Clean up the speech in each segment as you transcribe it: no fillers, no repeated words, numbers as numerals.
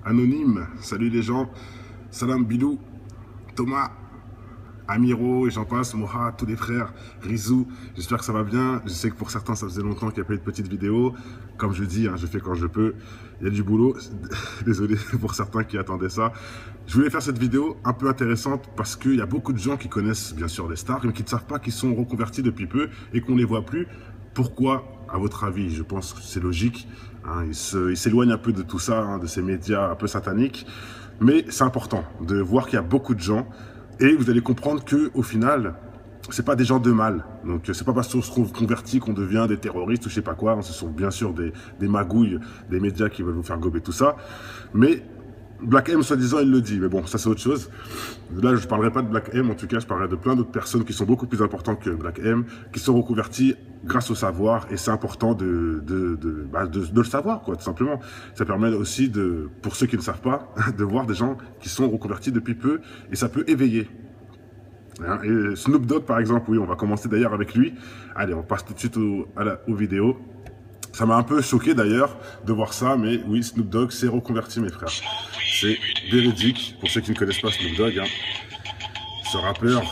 Anonyme, salut les gens, Salam Bilou, Thomas, Amiro et j'en passe, Moha, tous les frères, Rizou, j'espère que ça va bien. Je sais que pour certains ça faisait longtemps qu'il n'y a pas eu de petite vidéo. Comme je dis, je fais quand je peux, il y a du boulot, désolé pour certains qui attendaient ça. Je voulais faire cette vidéo un peu intéressante parce qu'il y a beaucoup de gens qui connaissent bien sûr les stars mais qui ne savent pas qu'ils sont reconvertis depuis peu et qu'on ne les voit plus. Pourquoi, à votre avis? Je pense que c'est logique. Ils s'éloignent un peu de tout ça, de ces médias un peu sataniques. Mais c'est important de voir qu'il y a beaucoup de gens. Et vous allez comprendre qu'au final, c'est pas des gens de mal. Donc c'est pas parce qu'on se convertit qu'on devient des terroristes ou je sais pas quoi. Ce sont bien sûr des magouilles, des médias qui veulent vous faire gober tout ça. Mais Black M, soi-disant, il le dit, mais bon, ça c'est autre chose. Là, je ne parlerai pas de Black M, en tout cas, je parlerai de plein d'autres personnes qui sont beaucoup plus importantes que Black M, qui sont reconverties grâce au savoir, et c'est important de le savoir, quoi, tout simplement. Ça permet aussi, pour ceux qui ne savent pas, de voir des gens qui sont reconvertis depuis peu, et ça peut éveiller. Et Snoop Dogg, par exemple, oui, on va commencer d'ailleurs avec lui. Allez, on passe tout de suite aux vidéos. Ça m'a un peu choqué d'ailleurs de voir ça, mais oui, Snoop Dogg s'est reconverti, mes frères. C'est véridique, pour ceux qui ne connaissent pas Snoop Dogg, ce rappeur.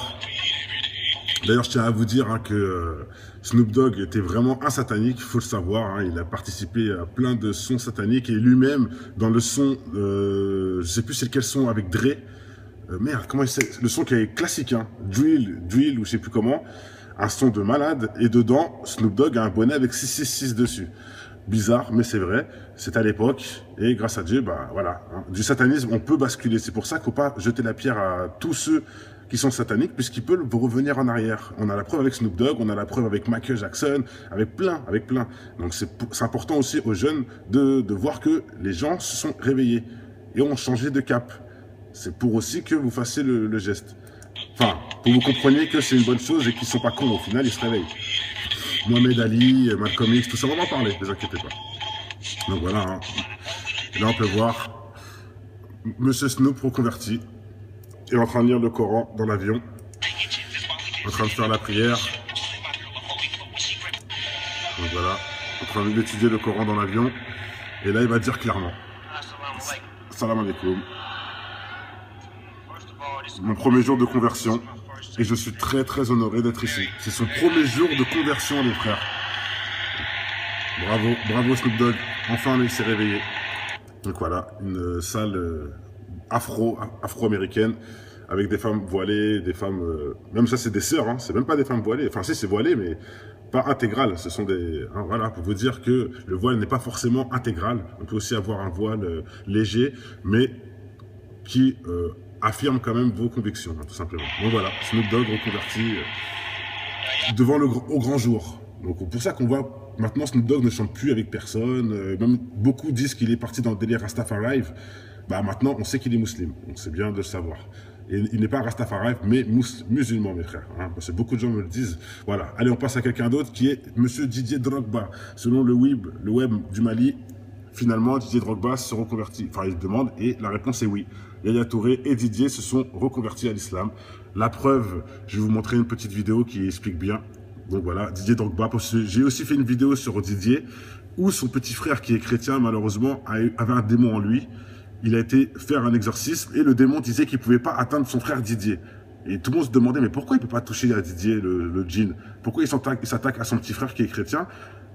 D'ailleurs, je tiens à vous dire que Snoop Dogg était vraiment un satanique, il faut le savoir. Il a participé à plein de sons sataniques et lui-même, dans le son, je sais plus c'est quel son avec Dre. Merde, comment il sait? Le son qui est classique, Drill ou je sais plus comment. Un son de malade, et dedans, Snoop Dogg a un bonnet avec 666 dessus. Bizarre, mais c'est vrai, c'est à l'époque, et grâce à Dieu, voilà. Du satanisme, on peut basculer. C'est pour ça qu'il ne faut pas jeter la pierre à tous ceux qui sont sataniques, puisqu'ils peuvent revenir en arrière. On a la preuve avec Snoop Dogg, on a la preuve avec Michael Jackson, avec plein. Donc c'est important aussi aux jeunes de voir que les gens se sont réveillés et ont changé de cap. C'est pour aussi que vous fassiez le geste. Enfin, pour que vous compreniez que c'est une bonne chose et qu'ils ne sont pas cons, au final, ils se réveillent. Mohamed Ali, Malcolm X, tout ça, on va en parler, ne vous inquiétez pas. Donc voilà, Et là on peut voir Monsieur Snoop reconverti, est en train de lire le Coran dans l'avion, en train de faire la prière. Donc voilà, en train d'étudier le Coran dans l'avion. Et là il va dire clairement, Salam alaikum. Mon premier jour de conversion, et je suis très très honoré d'être ici. C'est son premier jour de conversion, les frères. Bravo Snoop Dogg, enfin il s'est réveillé. Donc voilà, une salle afro-américaine, avec des femmes voilées, des femmes... même ça c'est des sœurs, c'est même pas des femmes voilées. Enfin si, c'est voilé, mais pas intégral. Ce sont des... voilà, pour vous dire que le voile n'est pas forcément intégral. On peut aussi avoir un voile léger, mais qui... affirme quand même vos convictions, tout simplement. Donc voilà, Snoop Dogg reconverti devant au grand jour. Donc pour ça qu'on voit, maintenant Snoop Dogg ne chante plus avec personne, même beaucoup disent qu'il est parti dans le délire Rastafari. Maintenant on sait qu'il est musulman, donc c'est bien de le savoir. Et il n'est pas Rastafari, mais musulman, mes frères. Parce que beaucoup de gens me le disent. Voilà, allez, on passe à quelqu'un d'autre qui est Monsieur Didier Drogba. Selon le web du Mali, finalement, Didier Drogba se reconvertit. Enfin, il demande, et la réponse est oui. Yaya Touré et Didier se sont reconvertis à l'islam. La preuve, je vais vous montrer une petite vidéo qui explique bien. Donc voilà, Didier Drogba. J'ai aussi fait une vidéo sur Didier, où son petit frère, qui est chrétien, malheureusement, avait un démon en lui. Il a été faire un exorcisme, et le démon disait qu'il ne pouvait pas atteindre son frère Didier. Et tout le monde se demandait, mais pourquoi il ne peut pas toucher à Didier, le djinn? Pourquoi il s'attaque à son petit frère qui est chrétien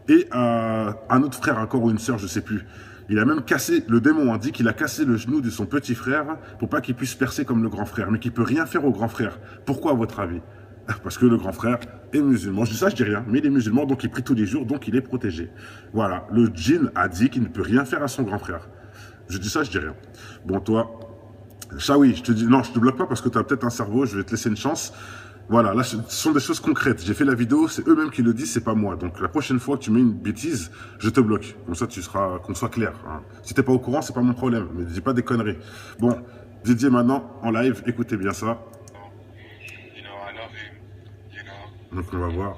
et à un autre frère encore ou une sœur, je ne sais plus. Il a même cassé, le démon dit qu'il a cassé le genou de son petit frère pour pas qu'il puisse percer comme le grand frère, mais qu'il peut rien faire au grand frère. Pourquoi à votre avis? Parce que le grand frère est musulman. Je dis ça, je dis rien, mais il est musulman, donc il prie tous les jours, donc il est protégé. Voilà, le djinn a dit qu'il ne peut rien faire à son grand frère. Je dis ça, je dis rien. Bon, toi, Chaoui, je te dis, non, je te bloque pas parce que tu as peut-être un cerveau, je vais te laisser une chance. Voilà, là, ce sont des choses concrètes. J'ai fait la vidéo, c'est eux-mêmes qui le disent, c'est pas moi. Donc, la prochaine fois que tu mets une bêtise, je te bloque. Comme ça, qu'on soit clair. Si t'es pas au courant, c'est pas mon problème. Mais dis pas des conneries. Bon, Didier, maintenant, en live, écoutez bien ça. Donc, on va voir.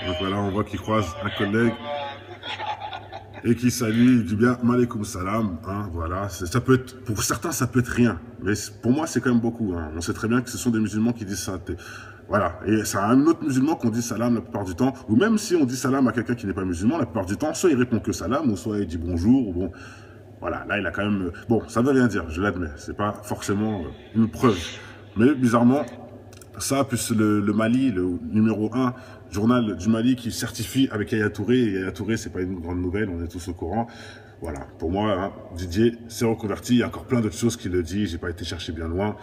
Donc, voilà, on voit qu'il croise un collègue et qui salue, il dit bien Malekoum salam, voilà, ça peut être, pour certains ça peut être rien, mais pour moi c'est quand même beaucoup, on sait très bien que ce sont des musulmans qui disent ça, Voilà, et c'est un autre musulman qu'on dit salam la plupart du temps, ou même si on dit salam à quelqu'un qui n'est pas musulman, la plupart du temps, soit il répond que salam, ou soit il dit bonjour, ou bon, voilà, là il a quand même... Bon, ça veut rien dire, je l'admets, c'est pas forcément une preuve. Mais bizarrement, ça, plus le Mali, le numéro 1 journal du Mali qui certifie avec Yaya Touré, et Yaya Touré, c'est pas une grande nouvelle, on est tous au courant. Voilà, pour moi, hein, Didier s'est reconverti, il y a encore plein d'autres choses qu'il le dit, j'ai pas été chercher bien loin.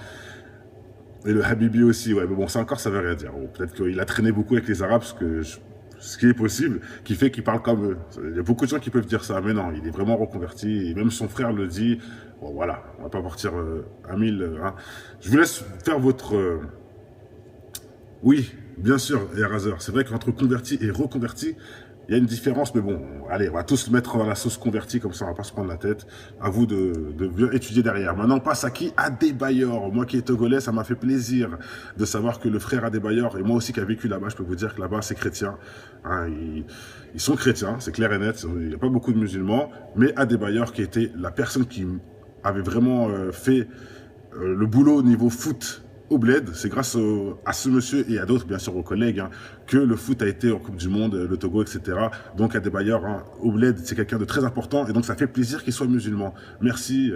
Et le Habibi aussi, ouais, mais bon, ça encore, ça veut rien dire. Bon, peut-être qu'il a traîné beaucoup avec les Arabes, ce qui est possible, qui fait qu'il parle comme eux. Il y a beaucoup de gens qui peuvent dire ça, mais non, il est vraiment reconverti, et même son frère le dit. Bon, voilà, on va pas partir à 1000. Hein. Je vous laisse faire votre... Oui, bien sûr, Eraser, c'est vrai qu'entre converti et reconverti, il y a une différence, mais bon, allez, on va tous le mettre dans la sauce convertie, comme ça on va pas se prendre la tête. À vous de bien étudier derrière. Maintenant, on passe à qui? Adebayor. Moi qui est togolais, ça m'a fait plaisir de savoir que le frère Adebayor, et moi aussi qui a vécu là-bas, je peux vous dire que là-bas c'est chrétien. Hein, ils sont chrétiens, c'est clair et net, il n'y a pas beaucoup de musulmans, mais Adebayor qui était la personne qui avait vraiment fait le boulot au niveau foot, au bled, c'est grâce à ce monsieur et à d'autres, bien sûr, aux collègues, hein, que le foot a été en Coupe du Monde, le Togo, etc. Donc, Adebayor, hein, au bled, c'est quelqu'un de très important et donc ça fait plaisir qu'il soit musulman. Merci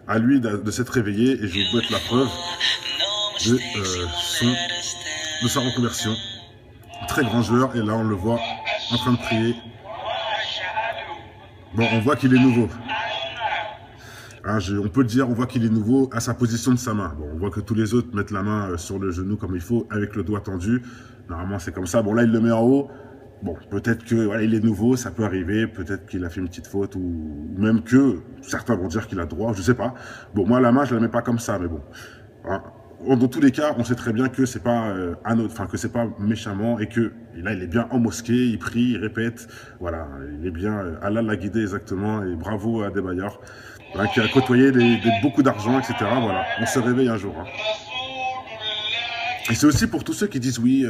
à lui de s'être réveillé et je vous souhaite la preuve de sa reconversion. Très grand joueur et là, on le voit en train de prier. Bon, on voit qu'il est nouveau. Hein, on peut le dire, on voit qu'il est nouveau à sa position de sa main. Bon, on voit que tous les autres mettent la main sur le genou comme il faut, avec le doigt tendu. Normalement, c'est comme ça. Bon, là, il le met en haut. Bon, peut-être que voilà, il est nouveau, ça peut arriver. Peut-être qu'il a fait une petite faute ou même que certains vont dire qu'il a droit, je sais pas. Bon, moi, la main, je la mets pas comme ça, mais bon. Hein, dans tous les cas, on sait très bien que c'est pas que c'est pas méchamment et que là, il est bien en mosquée, il prie, il répète. Voilà, il est bien. Allah l'a guidé exactement et bravo à Adebayor. Hein, qui a côtoyé beaucoup d'argent, etc. Voilà, on se réveille un jour. Hein. Et c'est aussi pour tous ceux qui disent oui,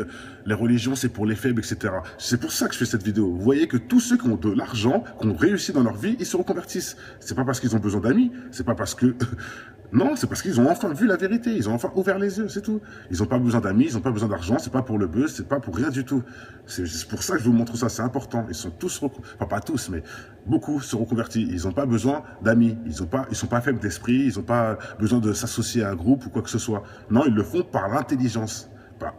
les religions c'est pour les faibles, etc. C'est pour ça que je fais cette vidéo. Vous voyez que tous ceux qui ont de l'argent, qui ont réussi dans leur vie, ils se reconvertissent. C'est pas parce qu'ils ont besoin d'amis, c'est pas parce que... Non, c'est parce qu'ils ont enfin vu la vérité, ils ont enfin ouvert les yeux, c'est tout. Ils n'ont pas besoin d'amis, ils n'ont pas besoin d'argent, c'est pas pour le buzz, c'est pas pour rien du tout. C'est pour ça que je vous montre ça, c'est important. Ils sont tous, enfin pas tous, mais beaucoup se reconvertis. Ils n'ont pas besoin d'amis, ils sont pas faibles d'esprit, ils n'ont pas besoin de s'associer à un groupe ou quoi que ce soit. Non, ils le font par l'intelligence.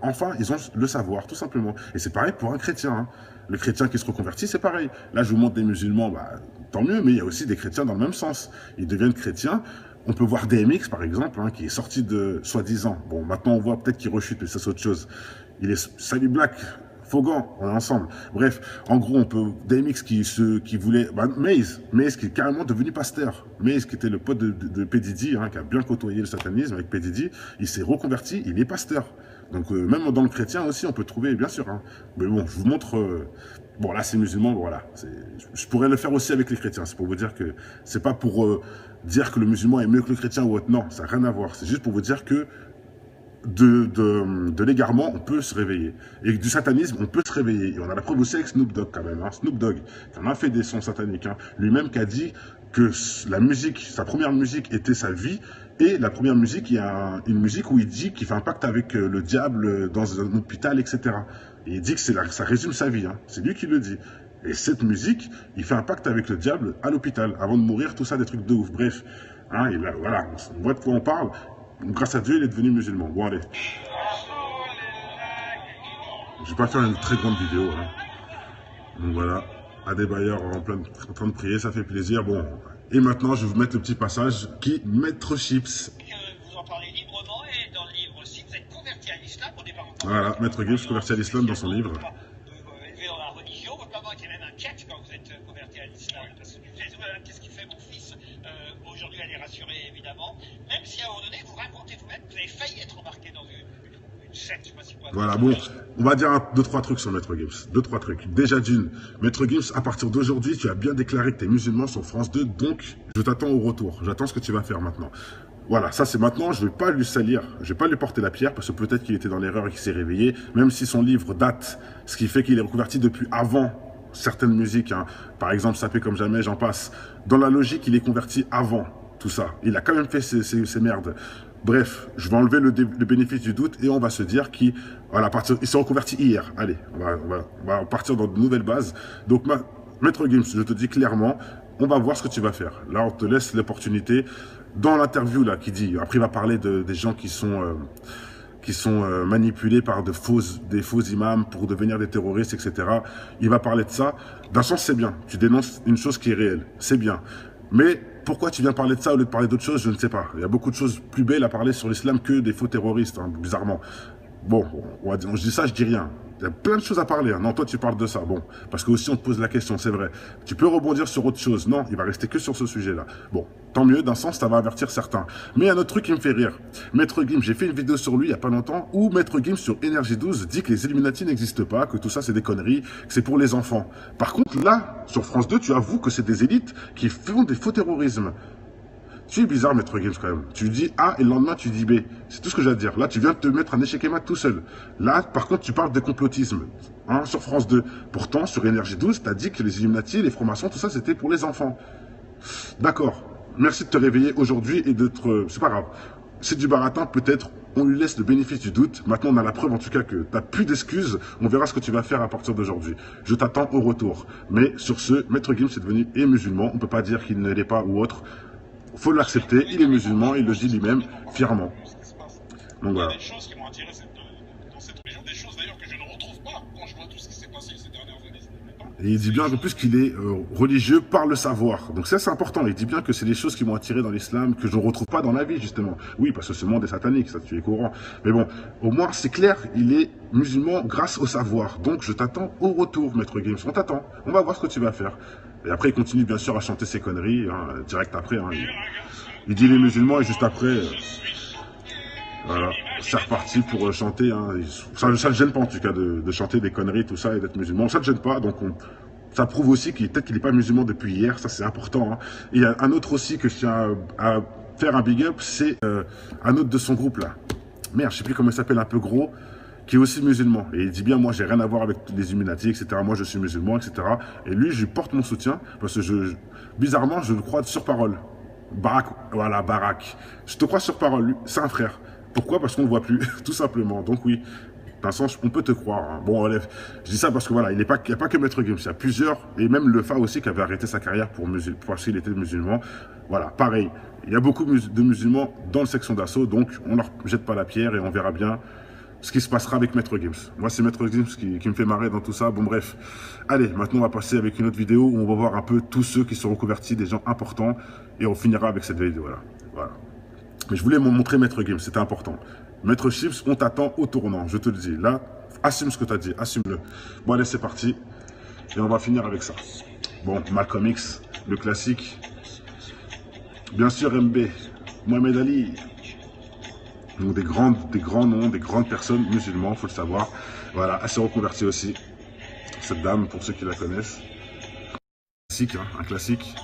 Enfin, ils ont le savoir, tout simplement. Et c'est pareil pour un chrétien. Hein. Le chrétien qui se reconvertit, c'est pareil. Là, je vous montre des musulmans, tant mieux, mais il y a aussi des chrétiens dans le même sens. Ils deviennent chrétiens. On peut voir DMX, par exemple, hein, qui est sorti de soi-disant. Bon, maintenant, on voit peut-être qu'il rechute, mais ça, c'est autre chose. Il est Salut Black, Fogan, on est ensemble. Bref, en gros, on peut... DMX qui voulait... Maze qui est carrément devenu pasteur. Maze qui était le pote de P. Diddy, hein, qui a bien côtoyé le satanisme avec P. Diddy. Il s'est reconverti, il est pasteur. Donc, même dans le chrétien aussi, on peut trouver, bien sûr. Hein. Mais bon, je vous montre... Bon, là, c'est musulman, voilà. Je pourrais le faire aussi avec les chrétiens. C'est pour vous dire que c'est pas pour dire que le musulman est mieux que le chrétien ou autre. Non, ça n'a rien à voir. C'est juste pour vous dire que de l'égarement, on peut se réveiller. Et du satanisme, on peut se réveiller. Et on a la preuve aussi avec Snoop Dogg, quand même. Hein. Snoop Dogg, qui en a fait des sons sataniques. Hein. Lui-même qui a dit que la musique, sa première musique était sa vie. Et la première musique, il y a une musique où il dit qu'il fait un pacte avec le diable dans un hôpital, etc. Et il dit que ça résume sa vie. Hein. C'est lui qui le dit. Et cette musique, il fait un pacte avec le diable à l'hôpital. Avant de mourir, tout ça, des trucs de ouf. Bref. Hein, et là, voilà, on voit de quoi on parle. Grâce à Dieu, il est devenu musulman. Bon, allez. Je vais pas faire une très grande vidéo. Hein. Donc voilà. Adebayor en train de prier, ça fait plaisir. Bon. Et maintenant, je vais vous mettre le petit passage qui Maître Gims. Vous en parlez librement et dans le livre aussi, vous êtes converti à l'islam au départ. Voilà, Maître Gims converti à l'islam dans son livre. Élevé dans la religion, votre maman était même inquiète quand vous êtes converti à l'islam. Parce que qu'est-ce qu'il fait mon fils? Aujourd'hui, elle est rassurée évidemment. Même si à un moment donné, vous racontez vous-même, vous avez failli être embarqué dans une secte, je sais pas si quoi. Voilà, bon, on va dire 2-3 trucs sur Maître Gims. 2-3 trucs. Déjà d'une, Maître Gims, à partir d'aujourd'hui, tu as bien déclaré que tu es musulman sur France 2, donc je t'attends au retour. J'attends ce que tu vas faire maintenant. Voilà, ça c'est maintenant, je ne vais pas lui salir, je ne vais pas lui porter la pierre, parce que peut-être qu'il était dans l'erreur et qu'il s'est réveillé, même si son livre date, ce qui fait qu'il est reconverti depuis avant certaines musiques, hein. Par exemple, Sapé comme jamais, j'en passe. Dans la logique, il est converti avant tout ça. Il a quand même fait ces merdes. Bref, je vais enlever le bénéfice du doute et on va se dire qu'il voilà, il s'est reconverti hier. Allez, on va partir dans de nouvelles bases. Donc, Maître Gims, je te dis clairement, on va voir ce que tu vas faire. Là, on te laisse l'opportunité. Dans l'interview, là, qui dit, après, il va parler des gens qui sont manipulés par des faux imams pour devenir des terroristes, etc. Il va parler de ça. D'un sens, c'est bien. Tu dénonces une chose qui est réelle. C'est bien. Mais pourquoi tu viens parler de ça au lieu de parler d'autre chose, je ne sais pas. Il y a beaucoup de choses plus belles à parler sur l'islam que des faux terroristes, hein, bizarrement. Bon, je dis ça, je dis rien. Il y a plein de choses à parler. Hein. Non, toi, tu parles de ça. Bon, parce que aussi, on te pose la question, c'est vrai. Tu peux rebondir sur autre chose. Non, il va rester que sur ce sujet-là. Bon, tant mieux, d'un sens, ça va avertir certains. Mais il y a un autre truc qui me fait rire. Maître Gims, j'ai fait une vidéo sur lui il n'y a pas longtemps, où Maître Gims, sur Énergie 12, dit que les Illuminati n'existent pas, que tout ça, c'est des conneries, que c'est pour les enfants. Par contre, là, sur France 2, tu avoues que c'est des élites qui font des faux terrorismes. Tu es bizarre, Maître Gims, quand même. Tu dis A et le lendemain, tu dis B. C'est tout ce que j'ai à dire. Là, tu viens de te mettre un échec et mat tout seul. Là, par contre, tu parles de complotisme. Hein, sur France 2. Pourtant, sur Énergie 12, tu as dit que les Illuminati, les francs-maçons, tout ça, c'était pour les enfants. D'accord. Merci de te réveiller aujourd'hui et d'être... C'est pas grave. C'est du baratin, peut-être. On lui laisse le bénéfice du doute. Maintenant, on a la preuve, en tout cas, que tu n'as plus d'excuses. On verra ce que tu vas faire à partir d'aujourd'hui. Je t'attends au retour. Mais sur ce, Maître Gims est devenu musulman. On ne peut pas dire qu'il ne l'est pas ou autre. Il faut l'accepter, il est musulman, il le dit lui-même fièrement. Donc voilà. Il y a des choses qui m'ont attiré dans cette religion, des choses d'ailleurs que je ne retrouve pas quand je vois tout ce qui s'est passé ces dernières années. Et il dit bien en plus qu'il est religieux par le savoir. Donc ça c'est important, il dit bien que c'est des choses qui m'ont attiré dans l'islam, que je ne retrouve pas dans la vie justement. Oui, parce que ce monde est satanique, ça tu es courant. Mais bon, au moins c'est clair, il est musulman grâce au savoir. Donc je t'attends au retour, Maître Gims, on t'attend, on va voir ce que tu vas faire. Et après, il continue bien sûr à chanter ses conneries, hein, direct après. Hein, il dit les musulmans et juste après, voilà, c'est reparti pour chanter. Hein, ça ne gêne pas en tout cas de chanter des conneries, tout ça, et d'être musulman. Ça ne gêne pas, donc ça prouve aussi peut-être qu'il n'est pas musulman depuis hier, ça c'est important. Hein. Et il y a un autre aussi que je tiens à faire un big up, c'est un autre de son groupe là. Merde, je sais plus comment il s'appelle, un peu gros, qui est aussi musulman. Et il dit bien, moi, j'ai rien à voir avec les Illuminati, etc. Moi, je suis musulman, etc. Et lui, je lui porte mon soutien, parce que bizarrement, je le crois sur parole. Barak, voilà, Barak. Je te crois sur parole, lui, c'est un frère. Pourquoi? Parce qu'on ne le voit plus, tout simplement. Donc oui, d'un sens, on peut te croire. Hein. Bon, je dis ça parce que voilà, il n'y a pas que Maître Gims, il y a plusieurs, et même le Fa aussi, qui avait arrêté sa carrière parce qu'il était musulman. Voilà, pareil. Il y a beaucoup de musulmans dans le section d'assaut, donc on ne leur jette pas la pierre et on verra bien ce qui se passera avec Maître Gims. Moi, c'est Maître Gims qui me fait marrer dans tout ça. Bon, bref. Allez, maintenant, on va passer avec une autre vidéo où on va voir un peu tous ceux qui sont reconvertis, des gens importants. Et on finira avec cette vidéo-là. Voilà. Mais je voulais vous montrer Maître Gims, c'était important. Maître Gims, on t'attend au tournant, je te le dis. Là, assume ce que tu as dit, assume-le. Bon, allez, c'est parti. Et on va finir avec ça. Bon, Malcolm X, le classique. Bien sûr, MB, Mohamed Ali. Donc des grands noms, des grandes personnes musulmans, il faut le savoir. Voilà, elle s'est reconvertie aussi. Cette dame, pour ceux qui la connaissent. Classique, hein, un classique.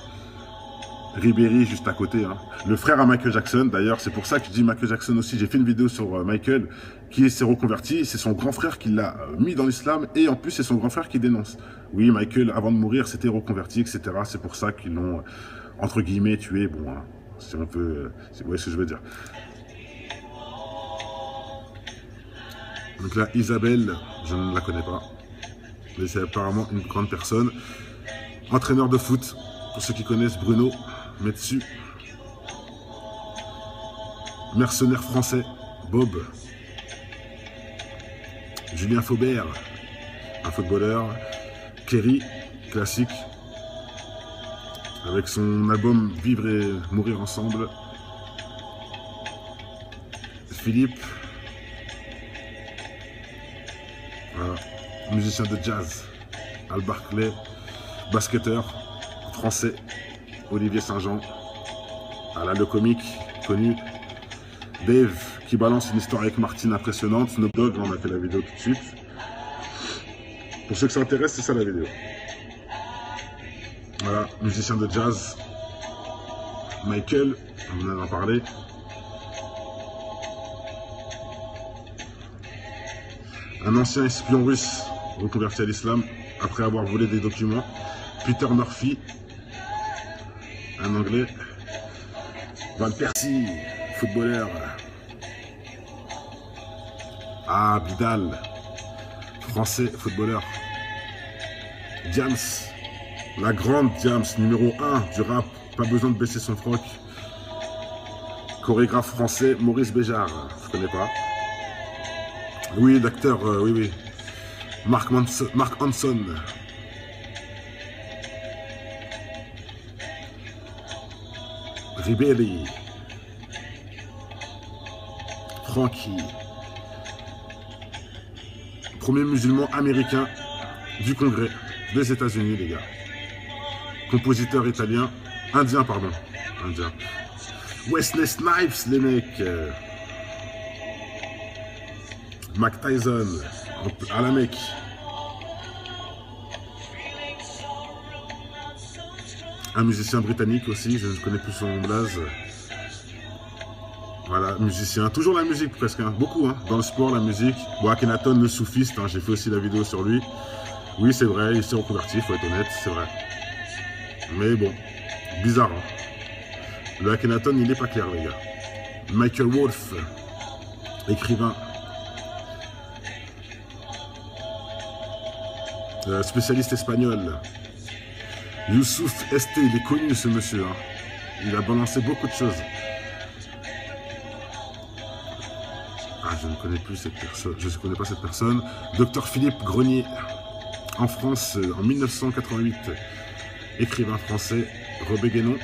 Ribéry juste à côté. Hein. Le frère à Michael Jackson, d'ailleurs, c'est pour ça que je dis Michael Jackson aussi. J'ai fait une vidéo sur Michael qui s'est reconverti. C'est son grand frère qui l'a mis dans l'islam et en plus c'est son grand frère qui dénonce. Oui, Michael, avant de mourir, s'était reconverti, etc. C'est pour ça qu'ils l'ont, entre guillemets, tué. Bon, hein, si on peut... vous voyez ce que je veux dire. Donc là, Isabelle, je ne la connais pas. Mais c'est apparemment une grande personne. Entraîneur de foot, pour ceux qui connaissent Bruno Metsu. Mercenaire français, Bob. Julien Faubert, un footballeur. Kerry, classique. Avec son album Vivre et mourir ensemble. Philippe. Voilà. Musicien de jazz. Al Barclay. Basketteur français. Olivier Saint-Jean. Voilà, le comique connu. Dave qui balance une histoire avec Martine impressionnante. Snoop Dogg, on a fait la vidéo tout de suite. Pour ceux que ça intéresse, c'est ça la vidéo. Voilà, musicien de jazz. Michael, on en a parlé. Un ancien espion russe reconverti à l'islam après avoir volé des documents. Peter Murphy, un anglais. Van Persie, footballeur. Ah, Bidal, français footballeur. Diams, la grande Diams, numéro 1 du rap, pas besoin de baisser son froc. Chorégraphe français, Maurice Béjart, je connais pas. Oui, l'acteur, oui, oui. Mark Hanson. Ribéry. Frankie. Premier musulman américain du Congrès des États-Unis, les gars. Compositeur italien, indien, pardon. Indien. Wesley Snipes, les mecs. Mike Tyson, à la Mecque. Un musicien britannique aussi, je ne connais plus son blaze. Voilà, musicien. Toujours la musique presque, hein. Beaucoup, hein. Dans le sport, la musique. Bon, Akhenaton, le soufiste, hein. J'ai fait aussi la vidéo sur lui. Oui, c'est vrai, il s'est reconverti, il faut être honnête, c'est vrai. Mais bon, bizarre, hein. Le Akhenaton, il n'est pas clair, les gars. Michael Wolff, écrivain. Spécialiste espagnol. Youssouf Esté, il est connu ce monsieur, hein. Il a balancé beaucoup de choses. Ah, je ne connais plus cette personne, je ne connais pas cette personne. Docteur Philippe Grenier, en France, en 1988. Écrivain français, Robert Guénon.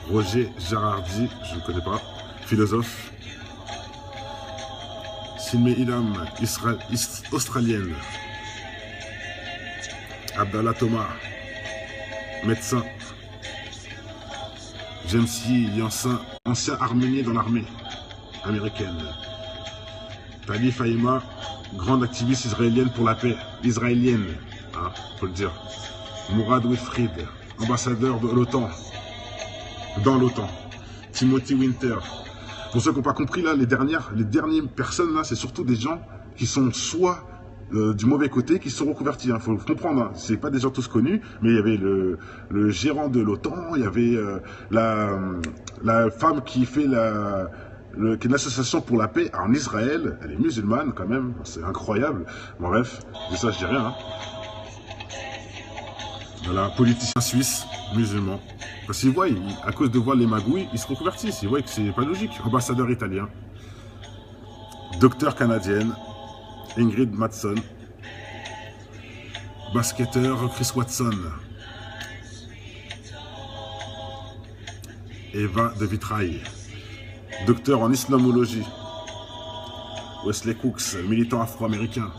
Roger Gérardi, je ne connais pas. Philosophe. Silmé Ilham, australienne. Abdallah Thomas, médecin. James Yansin, ancien arménien dans l'armée américaine. Tali Fahima, grande activiste israélienne pour la paix. Israélienne, hein, faut le dire. Mourad Wilfried, ambassadeur de l'OTAN. Dans l'OTAN. Timothy Winter. Pour ceux qui n'ont pas compris, là, les dernières personnes, là, c'est surtout des gens qui sont soit du mauvais côté, qui se sont reconvertis. Il faut comprendre, hein. C'est pas des gens tous connus, mais il y avait le gérant de l'OTAN, il y avait la femme qui fait qui est une association pour la paix en Israël. Elle est musulmane quand même, c'est incroyable. Bon, bref, de ça je dis rien. Hein. Voilà, politicien suisse, musulman. Parce qu'ils voient, à cause de voir les magouilles, ils se reconvertissent. Ils voient que c'est pas logique. Ambassadeur italien. Docteur canadienne. Ingrid Mattson. Basketteur Chris Watson. Eva de Vitrail. Docteur en islamologie. Wesley Cooks, militant afro-américain.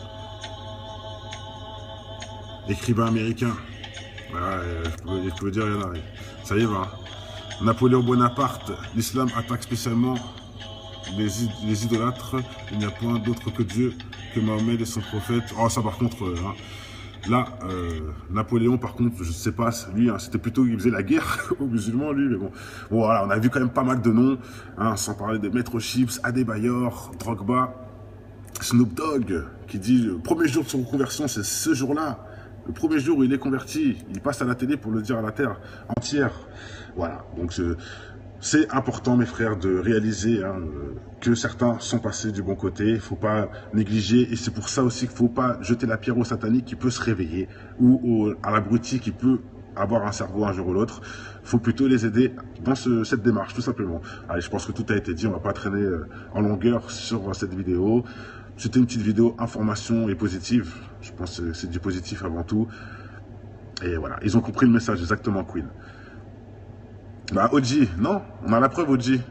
Écrivain américain. Voilà, je peux dire, il y en a. Ça y va. Napoléon Bonaparte, l'islam attaque spécialement les idolâtres. Il n'y a point d'autre que Dieu, que Mahomet et son prophète. Oh, ça par contre, hein. Là, Napoléon, par contre, je ne sais pas, lui, hein, c'était plutôt, il faisait la guerre aux musulmans, lui, mais bon. Bon, voilà, on a vu quand même pas mal de noms, hein, sans parler de Maître Chips, Adebayor, Drogba, Snoop Dogg, qui dit, le premier jour de son conversion, c'est ce jour-là. Le premier jour où il est converti, il passe à la télé pour le dire à la terre entière. Voilà, donc c'est important, mes frères, de réaliser hein, que certains sont passés du bon côté. Il ne faut pas négliger, et c'est pour ça aussi qu'il ne faut pas jeter la pierre au satanique qui peut se réveiller, ou à l'abruti qui peut avoir un cerveau un jour ou l'autre. Il faut plutôt les aider dans cette démarche, tout simplement. Allez, je pense que tout a été dit, on ne va pas traîner en longueur sur cette vidéo. C'était une petite vidéo information et positive. Je pense que c'est du positif avant tout. Et voilà, ils ont compris le message exactement, Queen. Bah, Oji, non, on a la preuve, Oji.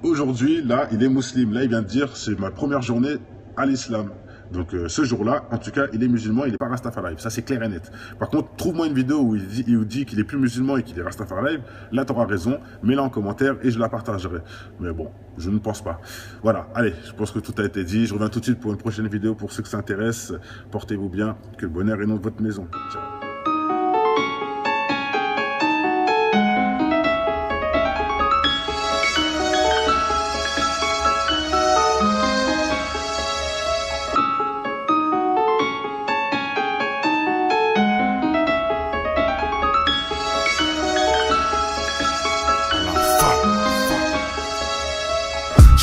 Aujourd'hui, là, il est musulman. Là, il vient de dire, c'est ma première journée à l'islam. Donc, ce jour-là, en tout cas, il est musulman, il n'est pas Rastafari. Ça, c'est clair et net. Par contre, trouve-moi une vidéo où il dit qu'il est plus musulman et qu'il est Rastafari. Là, tu auras raison. Mets-la en commentaire et je la partagerai. Mais bon, je ne pense pas. Voilà, allez, je pense que tout a été dit. Je reviens tout de suite pour une prochaine vidéo. Pour ceux que ça intéresse, portez-vous bien. Que le bonheur inonde votre maison. Ciao.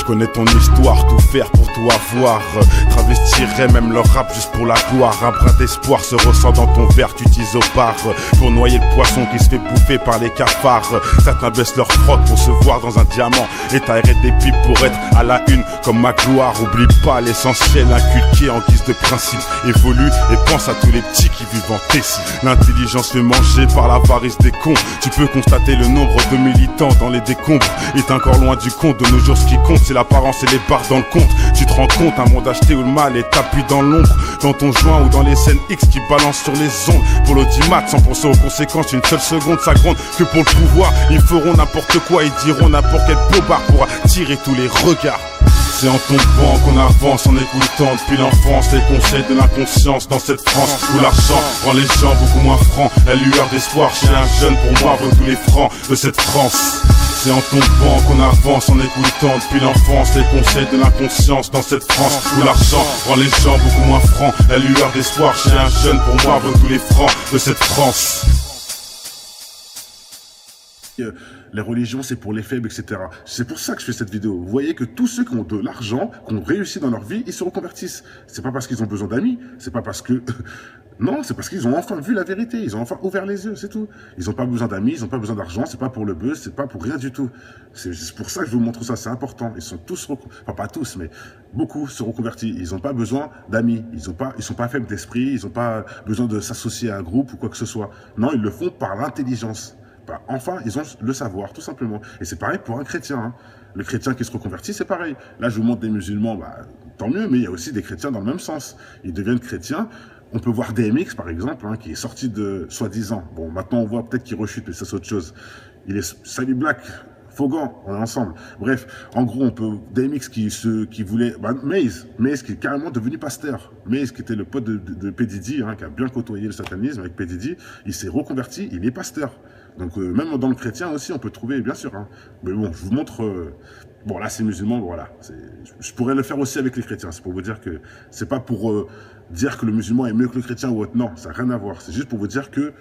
connais ton histoire, tout faire pour tout avoir. Travestirais même leur rap juste pour la gloire. Un brin d'espoir se ressent dans ton verre, tu utilises au bar pour noyer le poisson qui se fait bouffer par les cafards. Certains baissent leur froc pour se voir dans un diamant et t'aérer des pipes pour être à la une comme ma gloire. Oublie pas l'essentiel inculqué en guise de principe. Évolue et pense à tous les petits qui vivent en Tessie. L'intelligence fait manger par l'avarice des cons. Tu peux constater le nombre de militants dans les décombres est encore loin du compte. De nos jours ce qui compte c'est l'apparence et les barres dans le compte. Tu te rends compte un monde acheté où le mal est tapis dans l'ombre, dans ton joint ou dans les scènes X qui balancent sur les ondes. Pour l'audimat sans penser aux conséquences, une seule seconde ça gronde que pour le pouvoir. Ils feront n'importe quoi, ils diront n'importe quel bobard pour attirer tous les regards. C'est en tombant qu'on avance, en écoutant depuis l'enfance les conseils de l'inconscience dans cette France où l'argent rend les gens beaucoup moins francs. La lueur d'espoir chez un jeune pour moi vaut tous les francs de cette France. C'est en tombant qu'on avance, en écoutant depuis l'enfance les conseils de l'inconscience dans cette France où l'argent rend les gens beaucoup moins francs. La lueur d'espoir chez un jeune pour moi vaut tous les francs de cette France. Les religions c'est pour les faibles, etc. C'est pour ça que je fais cette vidéo. Vous voyez que tous ceux qui ont de l'argent, qui ont réussi dans leur vie, ils se reconvertissent. C'est pas parce qu'ils ont besoin d'amis, c'est pas parce que... Non, c'est parce qu'ils ont enfin vu la vérité, ils ont enfin ouvert les yeux, c'est tout. Ils n'ont pas besoin d'amis, ils n'ont pas besoin d'argent, c'est pas pour le buzz, c'est pas pour rien du tout. C'est pour ça que je vous montre ça, c'est important. Ils sont tous, enfin pas tous, mais beaucoup se reconvertis. Ils n'ont pas besoin d'amis, ils sont pas faibles d'esprit, ils n'ont pas besoin de s'associer à un groupe ou quoi que ce soit. Non, ils le font par l'intelligence. Bah, enfin, ils ont le savoir, tout simplement. Et c'est pareil pour un chrétien. Hein. Le chrétien qui se reconvertit, c'est pareil. Là, je vous montre des musulmans, bah, tant mieux, mais il y a aussi des chrétiens dans le même sens. Ils deviennent chrétiens. On peut voir DMX, par exemple, hein, qui est sorti de, soi-disant, bon, maintenant on voit peut-être qu'il rechute, mais ça c'est autre chose. Il est Sally Black, Fogan, on est ensemble. Bref, en gros, on peut, DMX qui voulait, bah, Maze qui est carrément devenu pasteur. Maze qui était le pote de P. Diddy, hein, qui a bien côtoyé le satanisme avec P. Diddy, il s'est reconverti, il est pasteur. Donc même dans le chrétien aussi, on peut trouver, bien sûr. Hein. Mais bon, je vous montre... bon, là, c'est musulman, voilà. Je pourrais le faire aussi avec les chrétiens. C'est pour vous dire que c'est pas pour dire que le musulman est mieux que le chrétien ou autre. Non, ça n'a rien à voir. C'est juste pour vous dire que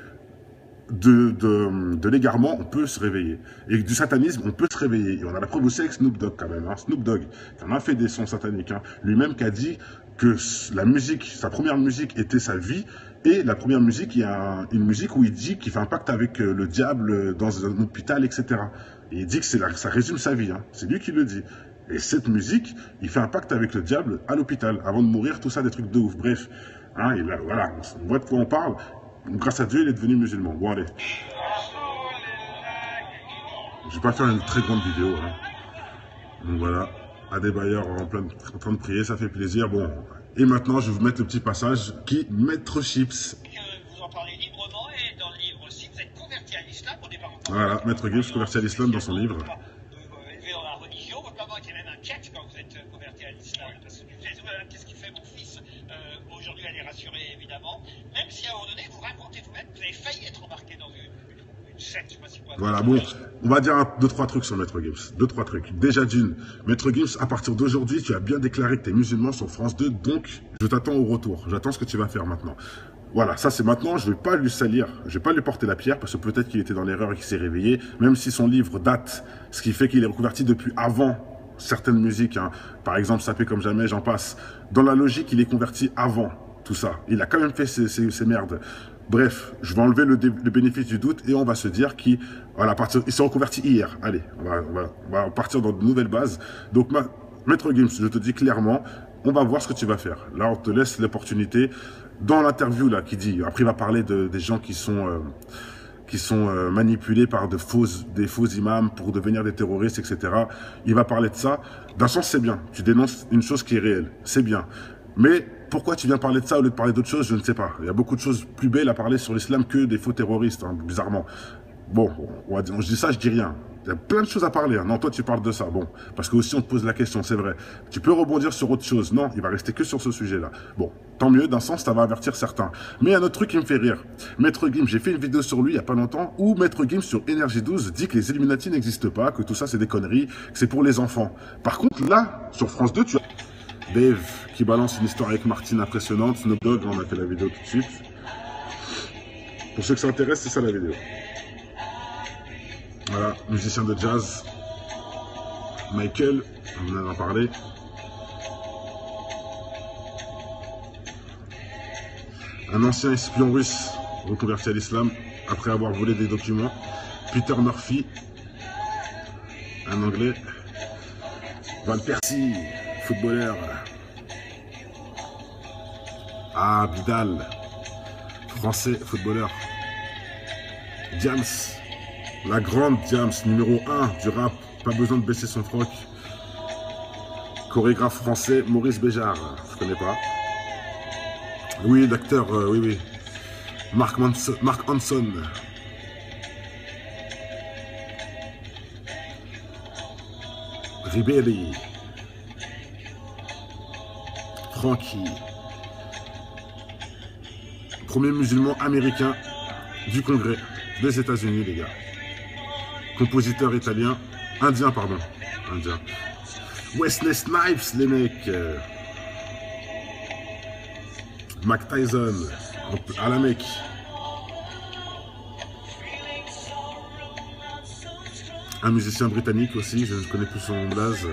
de l'égarement, on peut se réveiller. Et du satanisme, on peut se réveiller. Et on a la preuve aussi avec Snoop Dogg, quand même. Hein. Snoop Dogg, qui en a fait des sons sataniques. Hein. Lui-même qui a dit que la musique, sa première musique était sa vie. Et la première musique, il y a une musique où il dit qu'il fait un pacte avec le diable dans un hôpital, etc. Et il dit que ça résume sa vie. Hein. C'est lui qui le dit. Et cette musique, il fait un pacte avec le diable à l'hôpital. Avant de mourir, tout ça, des trucs de ouf. Bref. Hein, et là, voilà, on voit de quoi on parle. Grâce à Dieu, il est devenu musulman. Bon, allez. Je vais pas faire une très grande vidéo. Hein. Donc voilà. Adebayor en train de prier, ça fait plaisir. Bon. Et maintenant, je vais vous mettre le petit passage qui Maître Gims. Vous en parlez librement et dans le livre aussi, vous êtes converti à l'islam au départ. Voilà, Maître Gims converti à l'islam dans son livre. Élevé dans la religion, votre maman était même un tchèque quand vous êtes converti à l'islam. Parce que tu disais, qu'est-ce qui fait mon fils? Aujourd'hui, elle est rassurée évidemment. Même si à un moment donné, vous racontez vous-même, vous avez failli être embarqué dans une secte, je sais pas si quoi. Voilà, bon, on va dire 2-3 trucs sur Maître Gims. 2-3 trucs. Déjà d'une, Maître Gims, à partir d'aujourd'hui, tu as bien déclaré que tu es musulman sur France 2, donc je t'attends au retour. J'attends ce que tu vas faire maintenant. Voilà, ça c'est maintenant, je ne vais pas lui salir, je ne vais pas lui porter la pierre, parce que peut-être qu'il était dans l'erreur et qu'il s'est réveillé, même si son livre date, ce qui fait qu'il est reconverti depuis avant certaines musiques, hein. Par exemple, Sapé comme jamais, j'en passe. Dans la logique, il est converti avant tout ça. Il a quand même fait ces merdes. Bref, je vais enlever le bénéfice du doute et on va se dire qu'il voilà, il s'est reconverti hier. Allez, on va partir dans de nouvelles bases. Donc, Maître Gims, je te dis clairement, on va voir ce que tu vas faire. Là, on te laisse l'opportunité. Dans l'interview, là, qui dit, après il va parler des gens qui sont manipulés par des faux imams pour devenir des terroristes, etc. Il va parler de ça. D'un sens, c'est bien. Tu dénonces une chose qui est réelle. C'est bien. Mais pourquoi tu viens parler de ça au lieu de parler d'autres choses, je ne sais pas. Il y a beaucoup de choses plus belles à parler sur l'islam que des faux terroristes, hein, bizarrement. Bon, je dis ça, je dis rien. Il y a plein de choses à parler. Hein. Non, toi, tu parles de ça. Bon, parce que aussi, on te pose la question, c'est vrai. Tu peux rebondir sur autre chose. Non, il va rester que sur ce sujet-là. Bon, tant mieux, d'un sens, ça va avertir certains. Mais il y a un autre truc qui me fait rire. Maître Gims, j'ai fait une vidéo sur lui il n'y a pas longtemps, où Maître Gims sur Énergie 12 dit que les Illuminati n'existent pas, que tout ça, c'est des conneries, que c'est pour les enfants. Par contre, là, sur France 2, tu as Dave qui balance une histoire avec Martine impressionnante. Snoop Dogg, on a fait la vidéo tout de suite. Pour ceux que ça intéresse, c'est ça la vidéo. Voilà, musicien de jazz. Michael, on en a parlé. Un ancien espion russe reconverti à l'islam après avoir volé des documents. Peter Murphy, un anglais. Van Persie, footballeur. Ah, Vidal, français, footballeur. Diams, la grande Diams, numéro 1 du rap, pas besoin de baisser son froc. Chorégraphe français, Maurice Béjart, je connais pas. Oui, l'acteur, oui, oui. Mark Hanson. Ribéry. Frankie. Premier musulman américain du Congrès des États-Unis, les gars. Compositeur italien, indien, pardon. Indien. Wesley Snipes, les mecs. Mike Tyson, à la mec. Un musicien britannique aussi, je ne connais plus son blaze.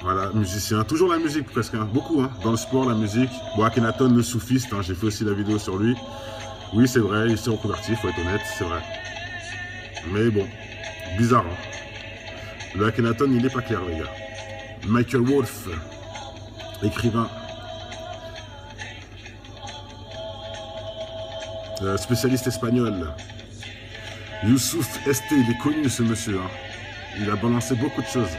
Voilà, musicien. Toujours la musique presque, hein. Beaucoup, hein. Dans le sport, la musique. Bon, Akhenaton, le soufiste, hein. J'ai fait aussi la vidéo sur lui. Oui, c'est vrai, il s'est reconverti, faut être honnête, c'est vrai. Mais bon, bizarre, hein. Le Akhenaton, il n'est pas clair, les gars. Michael Wolff, écrivain. Spécialiste espagnol. Youssouf Esté, il est connu ce monsieur, hein. Il a balancé beaucoup de choses.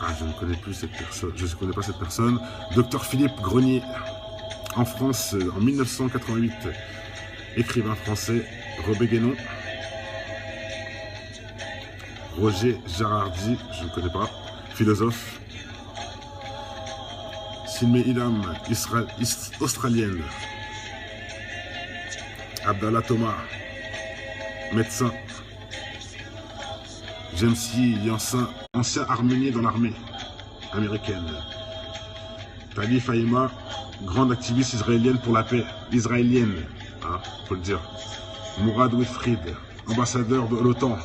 Ah, je ne connais plus cette personne, je ne connais pas cette personne. Docteur Philippe Grenier, en France, en 1988. Écrivain français, Robert Guénon. Roger Gérardi, je ne connais pas. Philosophe. Silmé Ilham, australienne. Abdallah Thomas, médecin. James Yansin, ancien armenier dans l'armée américaine. Tali Fahima, grande activiste israélienne pour la paix. Israélienne, hein, faut le dire. Mourad Wilfried, ambassadeur de l'OTAN.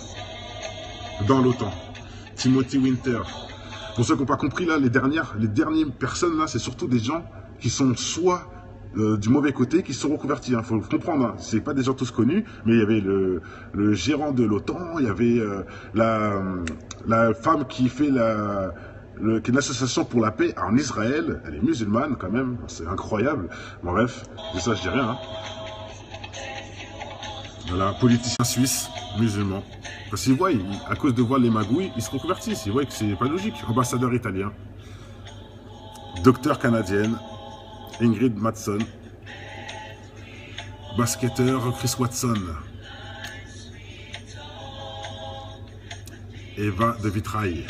Dans l'OTAN. Timothy Winter. Pour ceux qui n'ont pas compris, là, les dernières personnes, là, c'est surtout des gens qui sont soit du mauvais côté, qui se sont reconvertis. Il faut comprendre, hein. C'est pas des gens tous connus, mais il y avait le gérant de l'OTAN, il y avait la femme qui fait qui est une association pour la paix en Israël. Elle est musulmane quand même, c'est incroyable. Bon, bref, de ça je dis rien. Hein. Voilà, politicien suisse, musulman. Parce qu'ils voient, à cause de voir les magouilles, ils se reconvertissent. Ils voient que c'est pas logique. Ambassadeur italien. Docteur canadienne. Ingrid Mattson. Basketteur Chris Watson. Eva de Vitrail.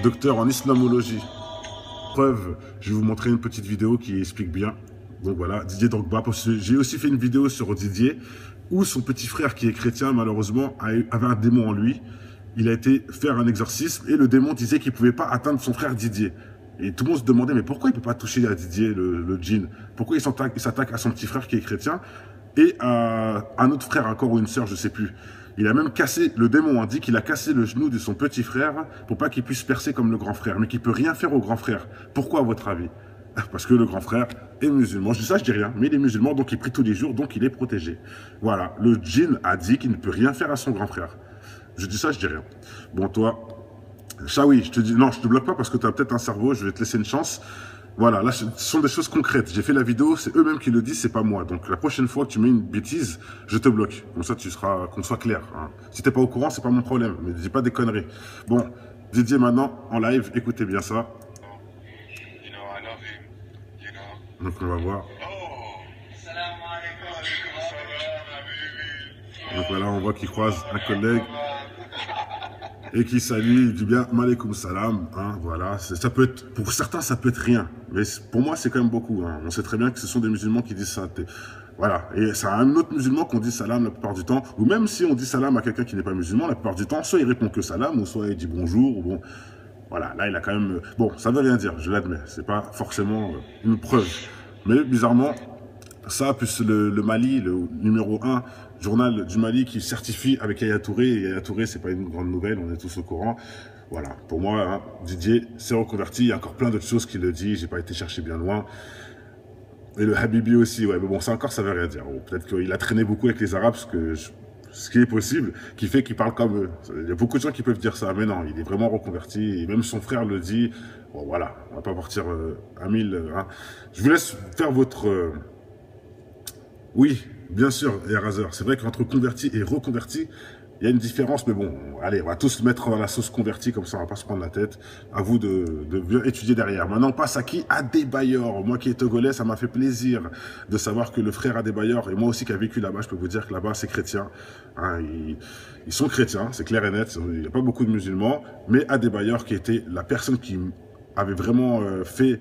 Docteur en islamologie. Preuve, je vais vous montrer une petite vidéo qui explique bien. Donc voilà, Didier Drogba. J'ai aussi fait une vidéo sur Didier où son petit frère qui est chrétien, malheureusement, avait un démon en lui. Il a été faire un exorcisme et le démon disait qu'il ne pouvait pas atteindre son frère Didier. Et tout le monde se demandait, mais pourquoi il ne peut pas toucher à Didier, le djinn? Pourquoi il s'attaque à son petit frère qui est chrétien et à un autre frère encore ou une sœur, je ne sais plus. Il a même cassé, le démon dit qu'il a cassé le genou de son petit frère pour pas qu'il puisse percer comme le grand frère, mais qu'il ne peut rien faire au grand frère. Pourquoi à votre avis? Parce que le grand frère est musulman. Je dis ça, je dis rien, mais il est musulman, donc il prie tous les jours, donc il est protégé. Voilà, le djinn a dit qu'il ne peut rien faire à son grand frère. Je dis ça, je dis rien. Bon, toi, Chaoui, je te dis, non, je te bloque pas parce que tu as peut-être un cerveau, je vais te laisser une chance. Voilà, là, ce sont des choses concrètes. J'ai fait la vidéo, c'est eux-mêmes qui le disent, c'est pas moi. Donc la prochaine fois que tu mets une bêtise, je te bloque. Comme ça, qu'on soit clair. Hein. Si t'es pas au courant, c'est pas mon problème. Mais dis pas des conneries. Bon, Didier, maintenant, en live, écoutez bien ça. Donc on va voir. Donc voilà, on voit qu'il croise un collègue et qui salue, il dit bien Malekoum salam, hein, voilà. Ça peut être, pour certains, ça peut être rien, mais pour moi, c'est quand même beaucoup. Hein. On sait très bien que ce sont des musulmans qui disent ça. Voilà, et c'est un autre musulman qu'on dit salam la plupart du temps, ou même si on dit salam à quelqu'un qui n'est pas musulman, la plupart du temps, soit il répond que salam, ou soit il dit bonjour, ou bon. Voilà, là, il a quand même... Bon, ça veut rien dire, je l'admets. C'est pas forcément une preuve. Mais bizarrement, Ça, plus le Mali, le numéro 1 journal du Mali qui certifie avec Yaya Touré. Et Yaya Touré, c'est pas une grande nouvelle, on est tous au courant. Voilà, pour moi, hein, Didier s'est reconverti. Il y a encore plein d'autres choses qu'il le dit, j'ai pas été chercher bien loin. Et le Habibi aussi, ouais, mais bon, ça encore, ça veut rien dire. Bon, peut-être qu'il a traîné beaucoup avec les Arabes, ce qui est possible, qui fait qu'il parle comme eux. Il y a beaucoup de gens qui peuvent dire ça, mais non, il est vraiment reconverti, et même son frère le dit. Bon, voilà, on va pas partir à 1000. Hein. Je vous laisse faire votre... Oui, bien sûr, et Razer, c'est vrai qu'entre converti et reconverti, il y a une différence, mais bon, allez, on va tous se mettre dans la sauce convertie, comme ça on va pas se prendre la tête. À vous de bien étudier derrière. Maintenant, on passe à qui? Adebayor. Moi qui est togolais, ça m'a fait plaisir de savoir que le frère Adebayor, et moi aussi qui a vécu là-bas, je peux vous dire que là-bas c'est chrétien. Hein, ils sont chrétiens, c'est clair et net, il n'y a pas beaucoup de musulmans, mais Adebayor qui était la personne qui avait vraiment fait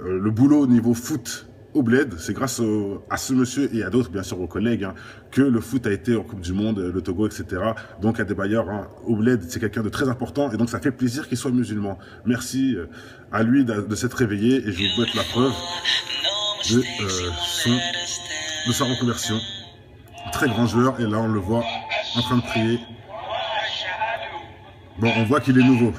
le boulot au niveau foot au bled, c'est grâce à ce monsieur et à d'autres, bien sûr, aux collègues, hein, que le foot a été en Coupe du Monde, le Togo, etc. Donc, Adebayor, hein, au bled, c'est quelqu'un de très important et donc ça fait plaisir qu'il soit musulman. Merci à lui de s'être réveillé et je vous souhaite la preuve de sa reconversion. Très grand joueur et là, on le voit en train de prier. Bon, on voit qu'il est nouveau.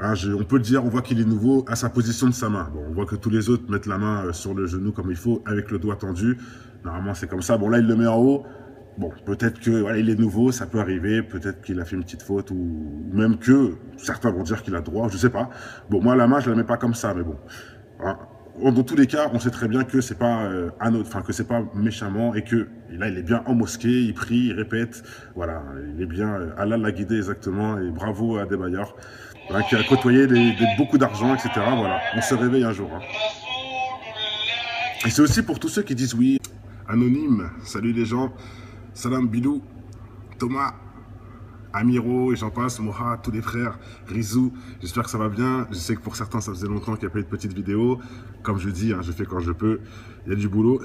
Hein, on peut le dire, on voit qu'il est nouveau à sa position de sa main. Bon, on voit que tous les autres mettent la main sur le genou comme il faut, avec le doigt tendu. Normalement, c'est comme ça. Bon, là, il le met en haut. Bon, peut-être que voilà, il est nouveau, ça peut arriver. Peut-être qu'il a fait une petite faute ou même que certains vont dire qu'il a droit, je sais pas. Bon, moi, la main, je la mets pas comme ça, mais bon. Hein, dans tous les cas, on sait très bien que c'est pas que c'est pas méchamment et que là, il est bien en mosquée, il prie, il répète. Voilà, il est bien. Allah l'a guidé exactement et bravo à Adebayor. Hein, qui a côtoyé beaucoup d'argent, etc. Voilà, on se réveille un jour. Hein. Et c'est aussi pour tous ceux qui disent oui. Anonyme, salut les gens, salam Bilou, Thomas, Amiro et j'en passe, Moha, tous les frères, Rizou, j'espère que ça va bien. Je sais que pour certains ça faisait longtemps qu'il n'y a pas eu de petite vidéo. Comme je dis, hein, je fais quand je peux. Il y a du boulot,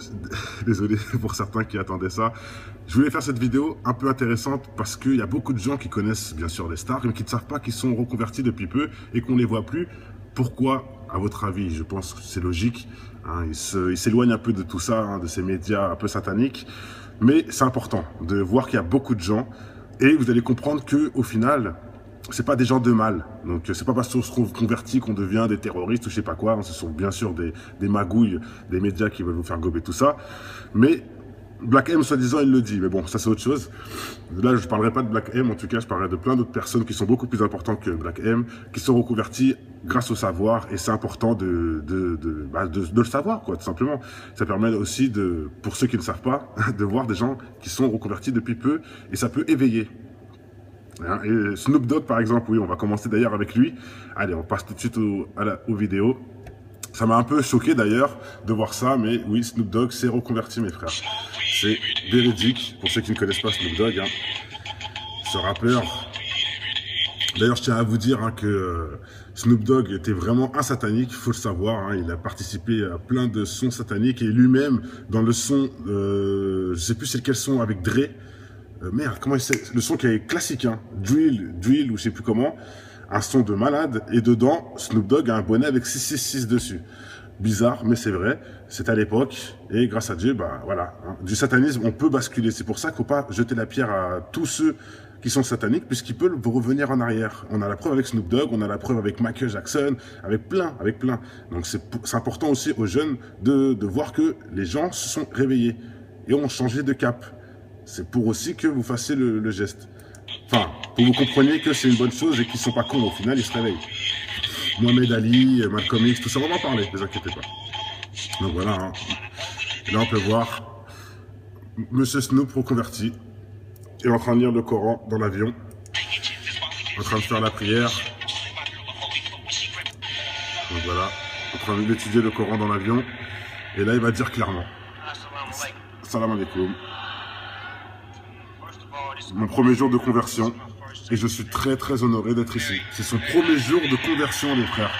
désolé pour certains qui attendaient ça. Je voulais faire cette vidéo un peu intéressante parce qu'il y a beaucoup de gens qui connaissent bien sûr les stars, mais qui ne savent pas qu'ils sont reconvertis depuis peu et qu'on ne les voit plus. Pourquoi, à votre avis? Je pense que c'est logique. Hein, ils s'éloignent un peu de tout ça, hein, de ces médias un peu sataniques. Mais c'est important de voir qu'il y a beaucoup de gens et vous allez comprendre qu'au final, c'est pas des gens de mal. Donc c'est pas parce qu'on se convertit qu'on devient des terroristes ou je sais pas quoi. Ce sont bien sûr des magouilles, des médias qui veulent vous faire gober tout ça. Mais Black M, soi-disant, il le dit. Mais bon, ça c'est autre chose. Là, je parlerai pas de Black M. En tout cas, je parlerai de plein d'autres personnes qui sont beaucoup plus importantes que Black M, qui sont reconverties grâce au savoir. Et c'est important de le savoir, quoi, tout simplement. Ça permet aussi pour ceux qui ne savent pas, de voir des gens qui sont reconvertis depuis peu. Et ça peut éveiller. Hein, et Snoop Dogg, par exemple, oui, on va commencer d'ailleurs avec lui. Allez, on passe tout de suite aux vidéos. Ça m'a un peu choqué d'ailleurs de voir ça, mais oui, Snoop Dogg s'est reconverti, mes frères. C'est véridique, pour ceux qui ne connaissent pas Snoop Dogg, hein. Ce rappeur. D'ailleurs, je tiens à vous dire hein, que Snoop Dogg était vraiment un satanique, il faut le savoir. Hein, il a participé à plein de sons sataniques et lui-même, dans le son, je sais plus c'est lequel son avec Dre. Merde, comment il sait? Le son qui est classique, hein, Drill ou je sais plus comment. Un son de malade, et dedans, Snoop Dogg a un bonnet avec 666 dessus. Bizarre, mais c'est vrai, c'est à l'époque, et grâce à Dieu, bah voilà, hein, du satanisme, on peut basculer. C'est pour ça qu'il ne faut pas jeter la pierre à tous ceux qui sont sataniques, puisqu'ils peuvent revenir en arrière. On a la preuve avec Snoop Dogg, on a la preuve avec Michael Jackson, avec plein. Donc c'est important aussi aux jeunes de voir que les gens se sont réveillés, et ont changé de cap. C'est pour aussi que vous fassiez le geste. Enfin, pour que vous compreniez que c'est une bonne chose et qu'ils ne sont pas cons, au final, ils se réveillent. Mohamed Ali, Malcolm X, tout ça, on va en parler, ne vous inquiétez pas. Donc voilà, hein. Là on peut voir Monsieur Snoop reconverti, et en train de lire le Coran dans l'avion, en train de faire la prière. Donc voilà, en train d'étudier le Coran dans l'avion, et là il va dire clairement, salam alaikum. Mon premier jour de conversion et je suis très très honoré d'être ici. C'est son premier jour de conversion, les frères.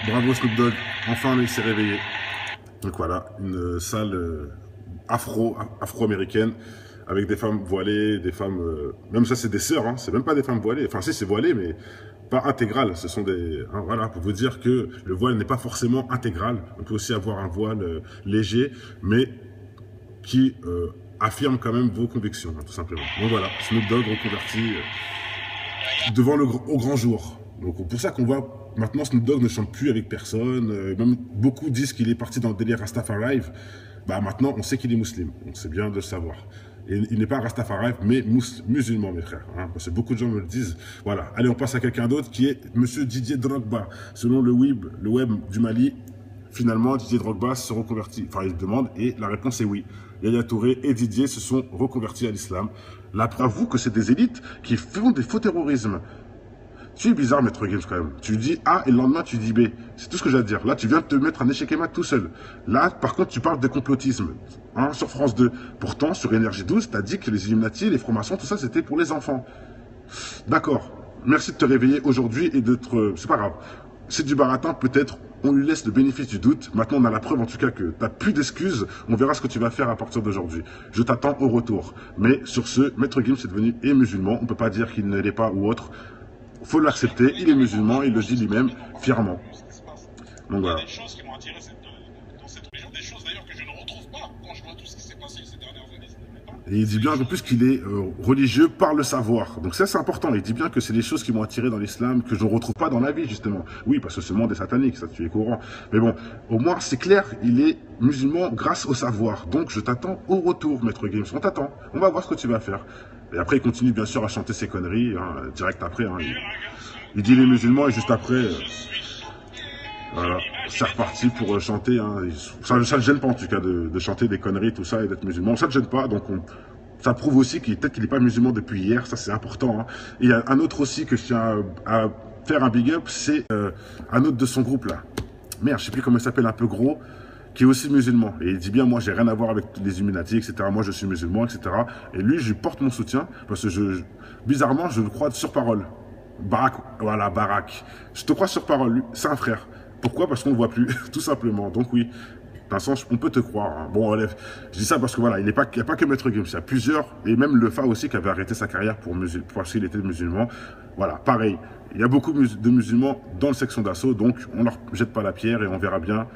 Bravo Snoop Dogg. Enfin, il s'est réveillé. Donc voilà, une salle afro-américaine avec des femmes voilées, des femmes... même ça, c'est des sœurs, hein. C'est même pas des femmes voilées. Enfin, si, c'est voilé, mais pas intégrales, ce sont des... hein, voilà, pour vous dire que le voile n'est pas forcément intégral. On peut aussi avoir un voile léger, mais qui affirme quand même vos convictions, hein, tout simplement. Donc voilà, Snoop Dogg reconverti devant au grand jour. Donc pour ça qu'on voit maintenant Snoop Dogg ne chante plus avec personne. Même beaucoup disent qu'il est parti dans le délire Rastafari. Bah maintenant on sait qu'il est musulman, donc c'est bien de le savoir. Et il n'est pas Rastafari, mais musulman, mes frères. Hein, parce que beaucoup de gens me le disent. Voilà. Allez, on passe à quelqu'un d'autre qui est Monsieur Didier Drogba. Selon le web du Mali, finalement, Didier Drogba se reconvertit. Enfin, il demande et la réponse est oui. Yaya Touré et Didier se sont reconvertis à l'islam. Là, avoue que c'est des élites qui font des faux terrorismes. Tu es bizarre, Maître Gims, quand même. Tu dis A et le lendemain, tu dis B. C'est tout ce que j'ai à dire. Là, tu viens de te mettre un échec et mat tout seul. Là, par contre, tu parles de complotisme. Hein, sur France 2. Pourtant, sur Énergie 12, tu as dit que les Illuminati, les francs-maçons, tout ça, c'était pour les enfants. D'accord. Merci de te réveiller aujourd'hui et d'être... c'est pas grave. C'est du baratin, peut-être. On lui laisse le bénéfice du doute. Maintenant, on a la preuve, en tout cas, que tu n'as plus d'excuses. On verra ce que tu vas faire à partir d'aujourd'hui. Je t'attends au retour. Mais sur ce, Maître Gims est devenu musulman. On ne peut pas dire qu'il ne l'est pas ou autre. Faut l'accepter, il est musulman, il le dit lui-même fièrement. Donc voilà. Il y a des choses qui m'ont attiré dans cette région, des choses d'ailleurs que je ne retrouve pas quand je vois tout ce qui s'est passé ces dernières années. Et il dit bien un peu plus qu'il est religieux par le savoir. Donc ça c'est important, il dit bien que c'est des choses qui m'ont attiré dans l'islam, que je ne retrouve pas dans la vie justement. Oui, parce que ce monde est satanique, ça tu es courant. Mais bon, au moins c'est clair, il est musulman grâce au savoir. Donc je t'attends au retour, Maître Gims, on t'attend. On va voir ce que tu vas faire. Et après, il continue bien sûr à chanter ses conneries, hein, direct après. Hein, il dit les musulmans et juste après, voilà, c'est reparti pour chanter. Hein, ça ne le gêne pas en tout cas de chanter des conneries, tout ça, et d'être musulman. Ça ne le gêne pas, donc ça prouve aussi peut-être qu'il n'est pas musulman depuis hier, ça c'est important. Hein. Et il y a un autre aussi que je tiens à faire un big up, c'est un autre de son groupe là. Merde, je sais plus comment il s'appelle, un peu gros, qui est aussi musulman. Et il dit bien, moi, j'ai rien à voir avec les Illuminati, etc. Moi, je suis musulman, etc. Et lui, je lui porte mon soutien, parce que bizarrement, je le crois sur parole. Barak, voilà, Barak. Je te crois sur parole, lui, c'est un frère. Pourquoi? Parce qu'on ne le voit plus, tout simplement. Donc oui, d'un sens, on peut te croire. Hein. Bon, je dis ça parce que voilà, il n'y a pas que Maître Gims, il y a plusieurs, et même le Fa aussi, qui avait arrêté sa carrière parce qu'il était musulman. Voilà, pareil. Il y a beaucoup de musulmans dans le section d'assaut, donc on ne leur jette pas la pierre et on verra bien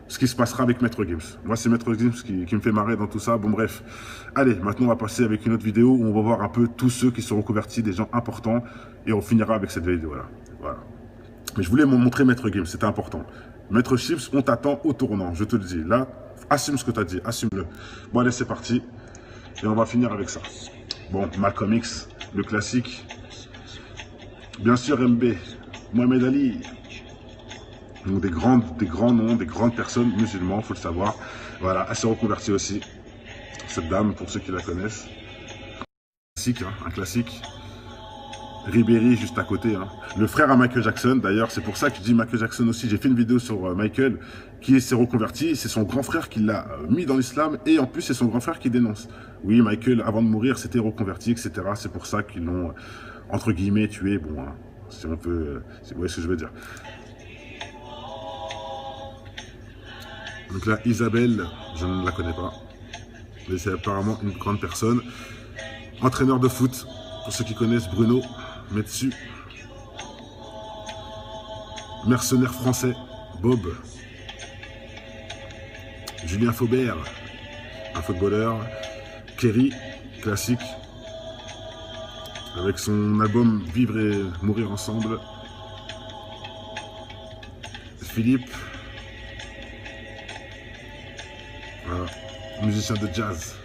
ce qui se passera avec Maître Gims. Moi, c'est Maître Gims qui me fait marrer dans tout ça. Bon, bref. Allez, maintenant, on va passer avec une autre vidéo où on va voir un peu tous ceux qui sont reconvertis, des gens importants. Et on finira avec cette vidéo-là. Voilà. Mais je voulais vous montrer Maître Gims, c'était important. Maître Gims, on t'attend au tournant, je te le dis. Là, assume ce que tu as dit, assume-le. Bon, allez, c'est parti. Et on va finir avec ça. Bon, Malcolm X, le classique. Bien sûr, MB, Mohamed Ali. Donc des grands noms, des grandes personnes musulmans, faut le savoir. Voilà, elle s'est reconvertie aussi. Cette dame, pour ceux qui la connaissent. Classique, hein, un classique. Ribéry juste à côté. Hein. Le frère à Michael Jackson, d'ailleurs, c'est pour ça que je dis Michael Jackson aussi. J'ai fait une vidéo sur Michael qui s'est reconverti. C'est son grand frère qui l'a mis dans l'islam et en plus c'est son grand frère qui dénonce. Oui, Michael, avant de mourir, s'était reconverti, etc. C'est pour ça qu'ils l'ont, entre guillemets, tué. Bon, hein, si on peut... vous voyez ce que je veux dire. Donc là, Isabelle, je ne la connais pas. Mais c'est apparemment une grande personne. Entraîneur de foot, pour ceux qui connaissent Bruno Metsu. Mercenaire français, Bob. Julien Faubert, un footballeur. Kerry, classique. Avec son album Vivre et mourir ensemble. Philippe. Voilà. Musicien de jazz.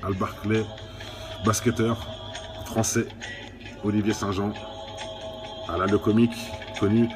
Al Barclay. Basketteur français. Olivier Saint-Jean. Voilà, le comique connu